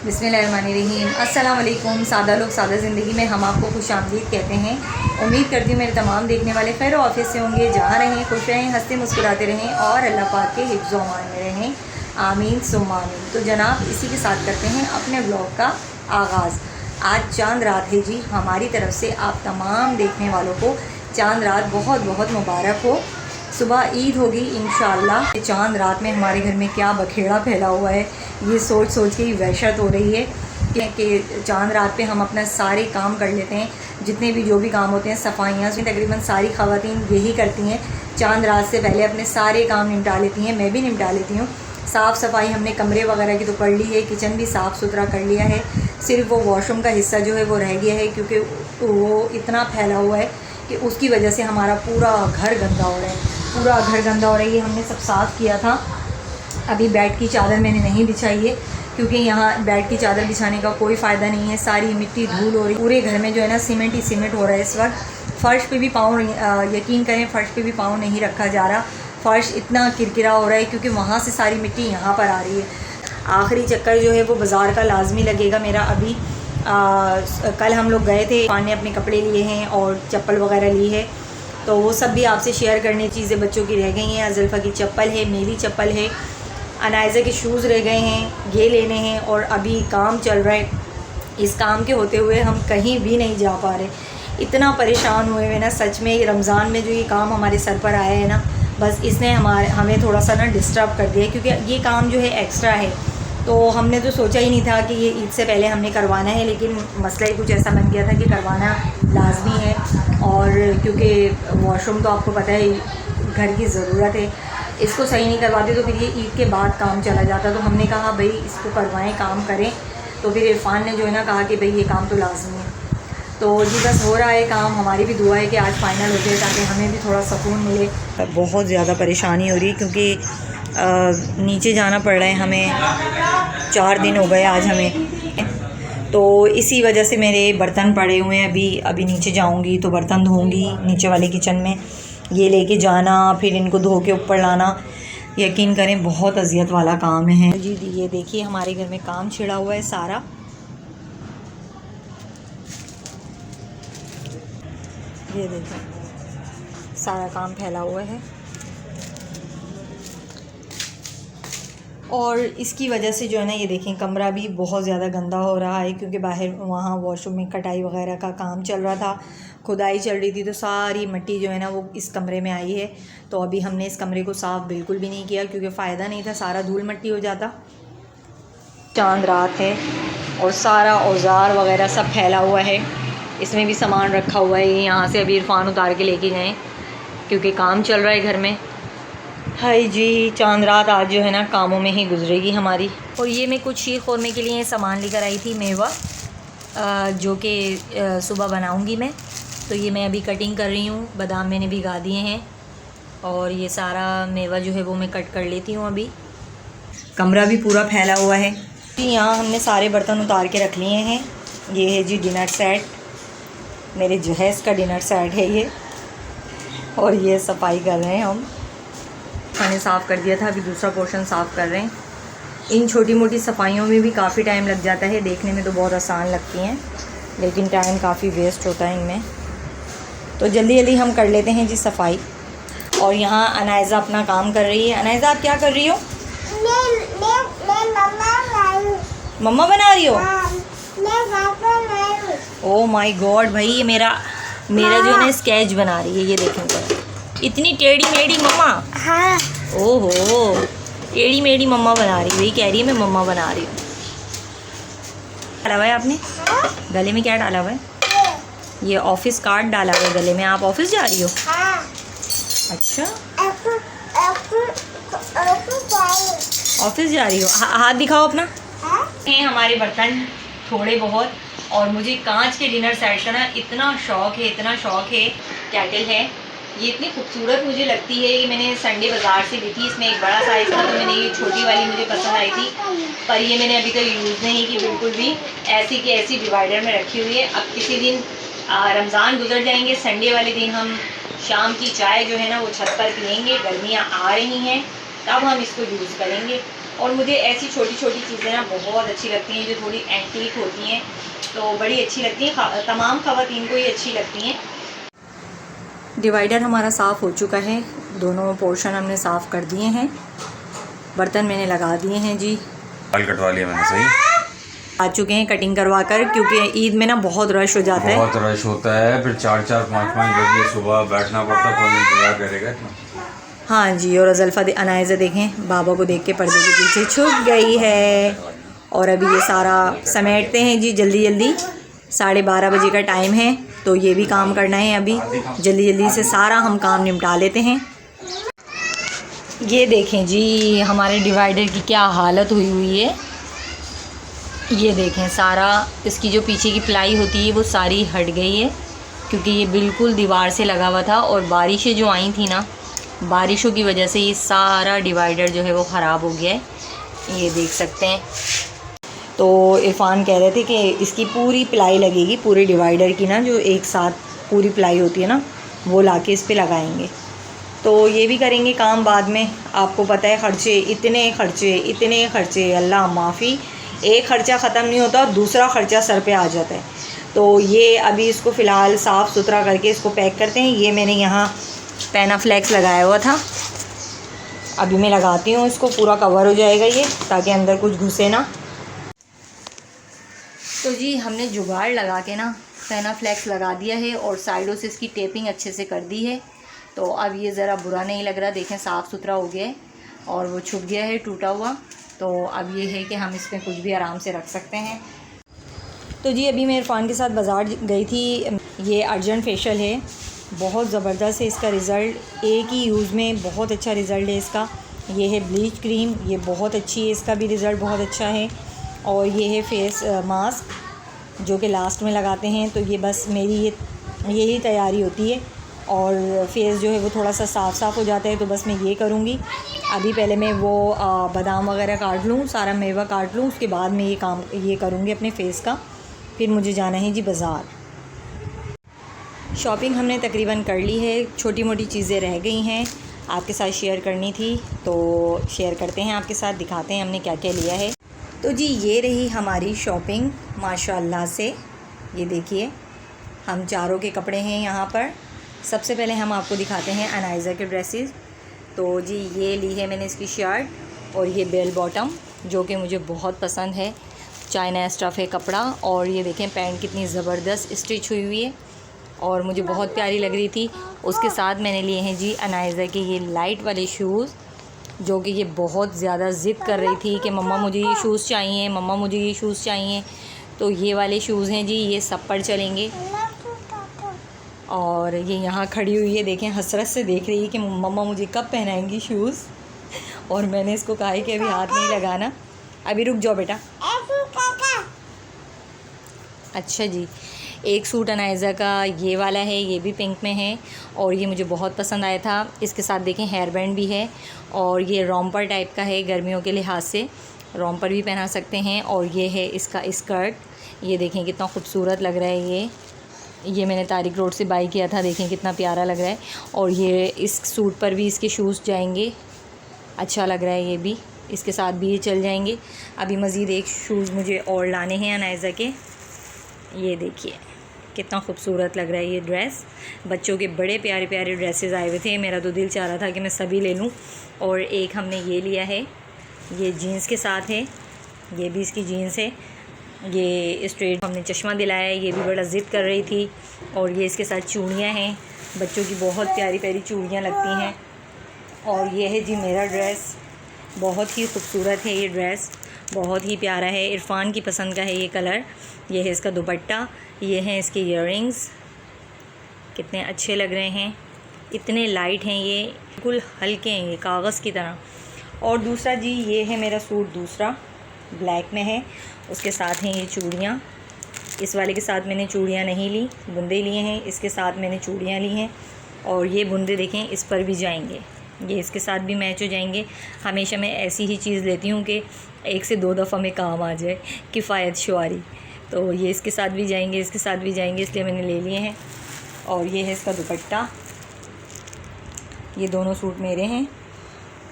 बिस्मिल्लाहिर्रहमानिर्रहीम। अस्सलाम वालेकुम। सादा लोग सादा ज़िंदगी में हम आपको खुशामदीद कहते हैं। उम्मीद करती हूँ मेरे तमाम देखने वाले खैर ऑफिस से होंगे, जहाँ रहें खुश रहें, हंसते मुस्कुराते रहें और अल्लाह पाक के हिफ्ज़ व अमान में रहें। आमीन सुम्मा आमीन। तो जनाब इसी के साथ करते हैं अपने ब्लॉग का आगाज़। आज चांद रात है जी, हमारी तरफ से आप तमाम देखने वालों को चांद रात बहुत बहुत मुबारक हो। सुबह ईद होगी इंशाअल्लाह। चांद रात में हमारे घर में क्या बखेड़ा फैला हुआ है, ये सोच सोच के ही वहशत हो रही है कि चांद रात पे हम अपना सारे काम कर लेते हैं। जितने भी जो भी काम होते हैं, सफाइयाँ तकरीबन सारी ख़वातीन यही करती हैं। चांद रात से पहले अपने सारे काम निपटा लेती हैं, मैं भी निपटा लेती हूँ। साफ़ सफाई हमने कमरे वगैरह की तो कर ली है, किचन भी साफ़ सुथरा कर लिया है। सिर्फ वो वॉशरूम का हिस्सा जो है वो रह गया है, क्योंकि वो इतना फैला हुआ है कि उसकी वजह से हमारा पूरा घर गंदा हो रहा है। पूरा घर गंदा हो रहा है। ये हमने सब साफ़ किया था। अभी बेड की चादर मैंने नहीं बिछाई है, क्योंकि यहाँ बेड की चादर बिछाने का कोई फ़ायदा नहीं है। सारी मिट्टी धूल हो रही, पूरे घर में जो है ना सीमेंट ही सीमेंट हो रहा है इस वक्त। फ़र्श पे भी पाँव, यकीन करें फ़र्श पे भी पाँव नहीं रखा जा रहा। फ़र्श इतना किरकिरा हो रहा है क्योंकि वहाँ से सारी मिट्टी यहाँ पर आ रही है। आखिरी चक्कर जो है वो बाज़ार का लाजमी लगेगा मेरा। अभी कल हम लोग गए थे, पान ने अपने कपड़े लिए हैं और चप्पल वगैरह ली है, तो वो सब भी आपसे शेयर करने चीज़ें बच्चों की रह गई हैं। अज़ल्फ़ा की चप्पल है, मेरी चप्पल है, अनायज़ा के शूज़ रह गए हैं, ये लेने हैं। और अभी काम चल रहा है, इस काम के होते हुए हम कहीं भी नहीं जा पा रहे। इतना परेशान हुए हुए ना सच में। रमज़ान में जो ये काम हमारे सर पर आया है ना, बस इसने हमें थोड़ा सा ना डिस्टर्ब कर दिया, क्योंकि ये काम जो है एक्स्ट्रा है। तो हमने तो सोचा ही नहीं था कि ये ईद से पहले हमने करवाना है, लेकिन मसला ही कुछ ऐसा बन गया था कि करवाना लाजमी है। और क्योंकि वॉशरूम तो आपको पता है घर की ज़रूरत है, इसको सही नहीं करवाते तो फिर ये ईद के बाद काम चला जाता। तो हमने कहा भाई इसको करवाएं, काम करें। तो फिर इरफान ने जो है ना कहा कि भाई ये काम तो लाजमी है। तो जी बस हो रहा है काम। हमारी भी दुआ है कि आज फ़ाइनल हो जाए, ताकि हमें भी थोड़ा सुकून मिले। बहुत ज़्यादा परेशानी हो रही है, क्योंकि नीचे जाना पड़ रहा है हमें। 4 दिन हो गए आज हमें, तो इसी वजह से मेरे बर्तन पड़े हुए हैं। अभी नीचे जाऊंगी तो बर्तन धोऊंगी नीचे वाले किचन में, ये लेके जाना, फिर इनको धो के ऊपर लाना। यकीन करें बहुत अजियत वाला काम है जी। ये देखिए हमारे घर में काम छिड़ा हुआ है सारा। ये देखिए सारा काम फैला हुआ है, और इसकी वजह से जो है ना ये देखें कमरा भी बहुत ज़्यादा गंदा हो रहा है, क्योंकि बाहर वहाँ वॉशरूम में कटाई वगैरह का काम चल रहा था, खुदाई चल रही थी, तो सारी मिट्टी जो है ना वो इस कमरे में आई है। तो अभी हमने इस कमरे को साफ़ बिल्कुल भी नहीं किया, क्योंकि फ़ायदा नहीं था, सारा धूल मिट्टी हो जाता। चांद रात है और सारा औजार वगैरह सब फैला हुआ है, इसमें भी सामान रखा हुआ है। यहाँ से अभी इरफान उतार के लेके जाएँ, क्योंकि काम चल रहा है घर में। हाय जी, चांद रात आज जो है ना कामों में ही गुजरेगी हमारी। और ये मैं कुछ शीर खोरने के लिए सामान लेकर आई थी, मेवा, जो कि सुबह बनाऊंगी मैं। तो ये मैं अभी कटिंग कर रही हूँ। बादाम मैंने भिगा दिए हैं और ये सारा मेवा जो है वो मैं कट कर लेती हूँ अभी। कमरा भी पूरा फैला हुआ है जी। यहाँ हमने सारे बर्तन उतार के रख लिए हैं। ये है जी डिनर सेट, मेरे जहेज़ का डिनर सेट है ये। और ये सफाई कर रहे हैं हम। खाने साफ़ कर दिया था, अभी दूसरा पोर्शन साफ़ कर रहे हैं। इन छोटी मोटी सफाइयों में भी काफ़ी टाइम लग जाता है। देखने में तो बहुत आसान लगती हैं, लेकिन टाइम काफ़ी वेस्ट होता है इनमें। तो जल्दी जल्दी हम कर लेते हैं जी सफाई। और यहाँ अनायज़ा अपना काम कर रही है। अनायज़ा आप क्या कर रही हो? मम्मा बना रही हो? ओह माय गॉड भाई, ये मेरा जो है ना स्केच बना रही है। ये देखें तो इतनी टेढ़ी मेढ़ी मम्मा। हाँ। ओहो, टेढ़ी मेढ़ी मम्मा बना रही है। वही कह रही है मैं मम्मा बना रही हूँ। डाला हुआ है आपने गले में? क्या डाला हुआ है? ये ऑफिस कार्ड डाला हुआ है गले में। आप ऑफिस जा रही हो? अच्छा, ऑफिस जा रही हो। हाथ दिखाओ अपना। ये हमारे बर्तन थोड़े बहुत, और मुझे कांच के डिनर सेट का ना इतना शौक़ है, इतना शौक़ है। कैटल है ये, इतनी खूबसूरत मुझे लगती है। ये मैंने संडे बाज़ार से ली थी। इसमें एक बड़ा साइज़ था, तो मैंने ये छोटी वाली मुझे पसंद आई थी, पर ये मैंने अभी तक यूज़ नहीं की बिल्कुल भी। ऐसी की ऐसी डिवाइडर में रखी हुई है। अब किसी दिन रमज़ान गुजर जाएंगे, संडे वाले दिन हम शाम की चाय जो है ना वो छत पर पियेंगे। गर्मियाँ आ रही हैं, तब हम इसको यूज़ करेंगे। और मुझे ऐसी छोटी छोटी चीज़ें ना बहुत अच्छी लगती हैं जो थोड़ी एंटीक होती हैं, तो बड़ी अच्छी लगती हैं, तमाम ख़वातीन को ही अच्छी लगती हैं। डिवाइडर हमारा साफ़ हो चुका है, दोनों पोर्शन हमने साफ़ कर दिए हैं, बर्तन मैंने लगा दिए हैं जी। बाल कटवा लिया मैंने, सही आ चुके हैं कटिंग करवा कर, क्योंकि ईद में ना बहुत रश हो जाता है, बहुत रश होता है, फिर 4-4, 5-5 बजे सुबह बैठना पड़ता है, कौन इंतजार करेगा इतना। हाँ जी। और अज़ल्फ़ा अनायज़ा देखें बाबा को देख के पर्दे के पीछे छुप गई है। और अभी ये सारा समेटते हैं जी जल्दी जल्दी, 12:30 बजे का टाइम है, तो ये भी काम करना है। अभी जल्दी जल्दी से सारा हम काम निपटा लेते हैं। ये देखें जी हमारे डिवाइडर की क्या हालत हुई है। ये देखें सारा इसकी जो पीछे की प्लाई होती है वो सारी हट गई है, क्योंकि ये बिल्कुल दीवार से लगा हुआ था, और बारिशें जो आई थी ना, बारिशों की वजह से ये सारा डिवाइडर जो है वो ख़राब हो गया है। ये देख सकते हैं। तो इरफान कह रहे थे कि इसकी पूरी प्लाई लगेगी, पूरे डिवाइडर की ना, जो एक साथ पूरी प्लाई होती है ना, वो लाके इस पे लगाएंगे। तो ये भी करेंगे काम बाद में। आपको पता है ख़र्चे, इतने ख़र्चे, अल्लाह माफ़ी, एक ख़र्चा ख़त्म नहीं होता, दूसरा ख़र्चा सर पे आ जाता है। तो ये अभी इसको फ़िलहाल साफ़ सुथरा करके इसको पैक करते हैं। ये मैंने यहाँ पैनाफ्लेक्स लगाया हुआ था, अभी मैं लगाती हूँ इसको, पूरा कवर हो जाएगा ये, ताकि अंदर कुछ घुसे ना। तो जी हमने जुगाड़ लगा के ना पैनाफ्लेक्स लगा दिया है, और साइडों से इसकी टेपिंग अच्छे से कर दी है। तो अब ये ज़रा बुरा नहीं लग रहा, देखें साफ़ सुथरा हो गया है, और वो छुप गया है टूटा हुआ। तो अब ये है कि हम इसमें कुछ भी आराम से रख सकते हैं। तो जी अभी मैं इरफान के साथ बाज़ार गई थी। ये अर्जेंट फेशियल है, बहुत ज़बरदस्त है इसका रिज़ल्ट, एक ही यूज़ में बहुत अच्छा रिज़ल्ट है इसका। ये है ब्लीच क्रीम, ये बहुत अच्छी है, इसका भी रिज़ल्ट बहुत अच्छा है। और ये है फेस मास्क जो कि लास्ट में लगाते हैं। तो ये बस मेरी यही तैयारी होती है, और फेस जो है वो थोड़ा सा साफ़ हो जाता है, तो बस मैं ये करूँगी। अभी पहले मैं वो बादाम वगैरह काट लूँ, सारा मेवा काट लूँ, उसके बाद मैं ये करूँगी अपने फेस का। फिर मुझे जाना है जी बाज़ार। शॉपिंग हमने तकरीबन कर ली है, छोटी मोटी चीज़ें रह गई हैं, आपके साथ शेयर करनी थी, तो शेयर करते हैं आपके साथ, दिखाते हैं हमने क्या क्या लिया है। तो जी ये रही हमारी शॉपिंग माशाल्लाह से। ये देखिए हम चारों के कपड़े हैं यहाँ पर। सबसे पहले हम आपको दिखाते हैं अनाइज़ा के ड्रेसेस। तो जी ये ली है मैंने इसकी शर्ट, और ये बेल बॉटम जो कि मुझे बहुत पसंद है, चाइना स्टफ़ है कपड़ा। और ये देखें पैंट कितनी ज़बरदस्त स्टिच हुई है, और मुझे बहुत प्यारी लग रही थी। उसके साथ मैंने लिए हैं जी अनाइज़ा के ये लाइट वाले शूज़, जो कि ये बहुत ज़्यादा ज़िद कर रही थी कि मम्मा मुझे ये शूज़ चाहिए, मम्मा मुझे ये शूज़ चाहिए। तो ये वाले शूज़ हैं जी, ये सब पर चलेंगे। और ये यहाँ खड़ी हुई है, देखें हसरत से देख रही है कि मम्मा मुझे कब पहनाएंगी शूज़। और मैंने इसको कहा है कि अभी हाथ नहीं लगाना, अभी रुक जाओ बेटा। अच्छा जी, एक सूट अनाइज़ा का ये वाला है, ये भी पिंक में है, और ये मुझे बहुत पसंद आया था। इसके साथ देखें हेयर बैंड भी है, और ये रोम्पर टाइप का है, गर्मियों के लिहाज से रोम्पर भी पहना सकते हैं। और ये है इसका स्कर्ट, ये देखें कितना खूबसूरत लग रहा है। ये मैंने तारिक रोड से बाई किया था, देखें कितना प्यारा लग रहा है। और ये इस सूट पर भी इसके शूज़ जाएंगे, अच्छा लग रहा है, ये भी इसके साथ भी ये चल जाएंगे। अभी मज़ीद एक शूज़ मुझे और लाने हैं अनाइज़ा के। ये देखिए कितना खूबसूरत लग रहा है ये ड्रेस। बच्चों के बड़े प्यारे प्यारे ड्रेसेस आए हुए थे, मेरा तो दिल चाह रहा था कि मैं सभी ले लूँ। और एक हमने ये लिया है, ये जीन्स के साथ है, ये भी इसकी जीन्स है। ये स्ट्रेट हमने चश्मा दिलाया है, ये भी बड़ा ज़िद कर रही थी। और ये इसके साथ चूड़ियाँ हैं, बच्चों की बहुत प्यारी प्यारी चूड़ियाँ लगती हैं। और ये है जी मेरा ड्रेस, बहुत ही खूबसूरत है ये ड्रेस, बहुत ही प्यारा है, इरफान की पसंद का है ये कलर। ये है इसका दुपट्टा, ये हैं इसके इयररिंग्स, कितने अच्छे लग रहे हैं, इतने लाइट हैं ये, बिल्कुल हल्के हैं ये कागज़ की तरह। और दूसरा जी ये है मेरा सूट, दूसरा ब्लैक में है, उसके साथ हैं ये चूड़ियाँ। इस वाले के साथ मैंने चूड़ियाँ नहीं ली, बुंदे लिए हैं, इसके साथ मैंने चूड़ियाँ ली हैं। और ये बुंदे देखें इस पर भी जाएंगे, ये इसके साथ भी मैच हो जाएंगे। हमेशा मैं ऐसी ही चीज़ लेती हूँ कि 1 से 2 दफ़ा में काम आ जाए, किफ़ायत शुआरी। तो ये इसके साथ भी जाएंगे, इसके साथ भी जाएंगे, इसलिए मैंने ले लिए हैं। और ये है इसका दुपट्टा, ये दोनों सूट मेरे हैं।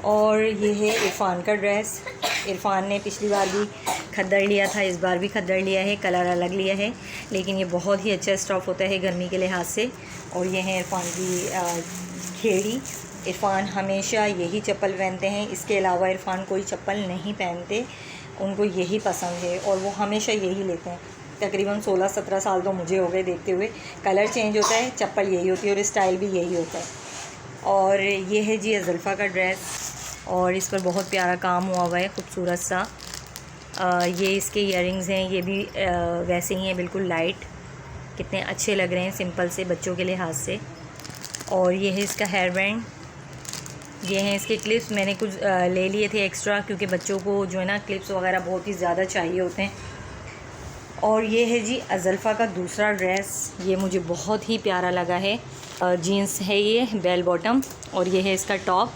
और ये है इरफान का ड्रेस, इरफान ने पिछली बार भी खद्दड़ लिया था, इस बार भी खद्दड़ लिया है, कलर अलग लिया है, लेकिन ये बहुत ही अच्छा स्टॉफ होता है गर्मी के लिहाज से। और ये है इरफान की खेड़ी। इरफान हमेशा यही चप्पल पहनते हैं, इसके अलावा इरफान कोई चप्पल नहीं पहनते, उनको यही पसंद है और वो हमेशा यही लेते हैं। तकरीबन 16-17 साल तो मुझे हो गए देखते हुए। कलर चेंज होता है, चप्पल यही होती है और स्टाइल भी यही होता है। और ये है जी अज़ल्फ़ा का ड्रेस और इस पर बहुत प्यारा काम हुआ हुआ है, खूबसूरत सा। ये इसके इयररिंग्स हैं, ये भी वैसे ही हैं, बिल्कुल लाइट, कितने अच्छे लग रहे हैं सिंपल से बच्चों के लिहाज से। और ये है इसका हेयर बैंड, ये हैं इसके क्लिप्स। मैंने कुछ ले लिए थे एक्स्ट्रा क्योंकि बच्चों को जो है ना क्लिप्स वगैरह बहुत ही ज़्यादा चाहिए होते हैं। और ये है जी अज़ल्फ़ा का दूसरा ड्रेस, ये मुझे बहुत ही प्यारा लगा है। जीन्स है ये बेल बॉटम और ये है इसका टॉप।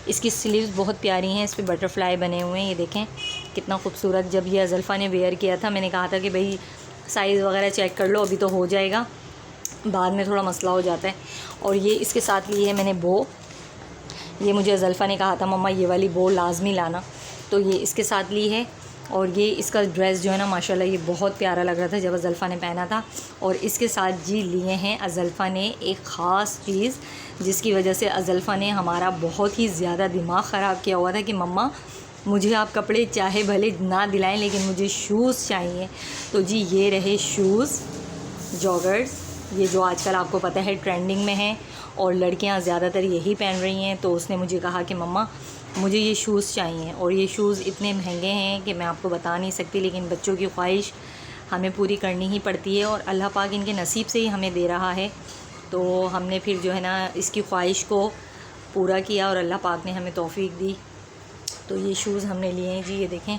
इसकी स्लीव्स बहुत प्यारी हैं, इस पर बटरफ्लाई बने हुए हैं, ये देखें कितना खूबसूरत। जब ये अज़ल्फ़ा ने वेयर किया था मैंने कहा था कि भाई साइज़ वगैरह चेक कर लो, अभी तो हो जाएगा, बाद में थोड़ा मसला हो जाता है। और ये इसके साथ ली है मैंने बो, ये मुझे अज़ल्फ़ा ने कहा था मम्मा ये वाली बो लाजमी लाना, तो ये इसके साथ ली है। और ये इसका ड्रेस जो है ना माशाल्लाह ये बहुत प्यारा लग रहा था जब अज़ल्फ़ा ने पहना था। और इसके साथ जी लिए हैं अज़ल्फ़ा ने एक ख़ास चीज़, जिसकी वजह से अज़ल्फ़ा ने हमारा बहुत ही ज़्यादा दिमाग ख़राब किया हुआ था कि मम्मा मुझे आप कपड़े चाहे भले ना दिलाएं लेकिन मुझे शूज़ चाहिए। तो जी ये रहे शूज़ जॉगर्स, ये जो आजकल आपको पता है ट्रेंडिंग में है और लड़कियां ज़्यादातर यही पहन रही हैं। तो उसने मुझे कहा कि मम्मा मुझे ये शूज़ चाहिए, और ये शूज़ इतने महंगे हैं कि मैं आपको बता नहीं सकती, लेकिन बच्चों की ख्वाहिश हमें पूरी करनी ही पड़ती है और अल्लाह पाक इनके नसीब से ही हमें दे रहा है। तो हमने फिर जो है ना इसकी ख्वाहिश को पूरा किया और अल्लाह पाक ने हमें तौफीक दी। तो ये शूज़ हमने लिए हैं जी, ये देखें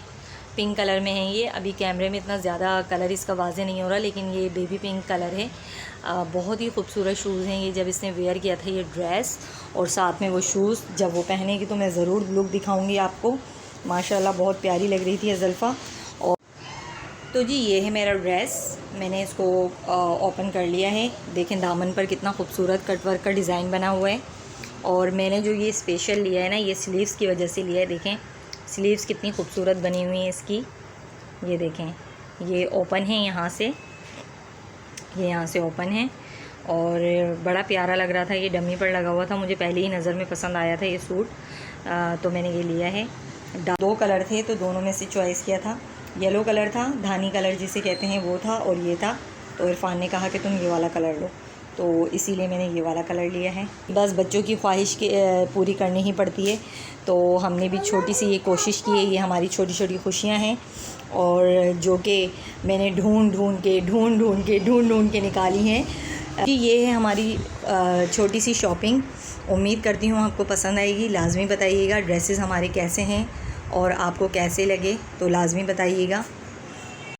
पिंक कलर में है ये। अभी कैमरे में इतना ज़्यादा कलर इसका वाज़े नहीं हो रहा, लेकिन ये बेबी पिंक कलर है। बहुत ही खूबसूरत शूज़ हैं ये। जब इसने वेयर किया था ये ड्रेस और साथ में वो शूज़, जब वो पहनेगी तो मैं ज़रूर लुक दिखाऊंगी आपको। माशाल्लाह बहुत प्यारी लग रही थी अज़ल्फ़ा। और तो जी ये है मेरा ड्रेस, मैंने इसको ओपन कर लिया है। देखें दामन पर कितना खूबसूरत कटवर्क का डिज़ाइन बना हुआ है। और मैंने जो ये स्पेशल लिया है ना, ये स्लीव्स की वजह से लिया है। देखें स्लीव्स कितनी खूबसूरत बनी हुई हैं इसकी, ये देखें ये ओपन है यहाँ से, ये यहाँ से ओपन है और बड़ा प्यारा लग रहा था। ये डमी पर लगा हुआ था, मुझे पहले ही नज़र में पसंद आया था ये सूट, तो मैंने ये लिया है। 2 कलर थे तो दोनों में से चॉइस किया था। येलो कलर था, धानी कलर जिसे कहते हैं वो था, और ये था। तो इरफान ने कहा कि तुम ये वाला कलर लो, तो इसीलिए मैंने ये वाला कलर लिया है। बस बच्चों की ख्वाहिश के पूरी करनी ही पड़ती है, तो हमने भी छोटी सी ये कोशिश की है। ये हमारी छोटी छोटी खुशियाँ हैं और जो कि मैंने ढूंढ ढूंढ के निकाली हैं। जी ये है हमारी छोटी सी शॉपिंग। उम्मीद करती हूँ आपको पसंद आएगी। लाजमी बताइएगा ड्रेसेस हमारे कैसे हैं और आपको कैसे लगे, तो लाजमी बताइएगा।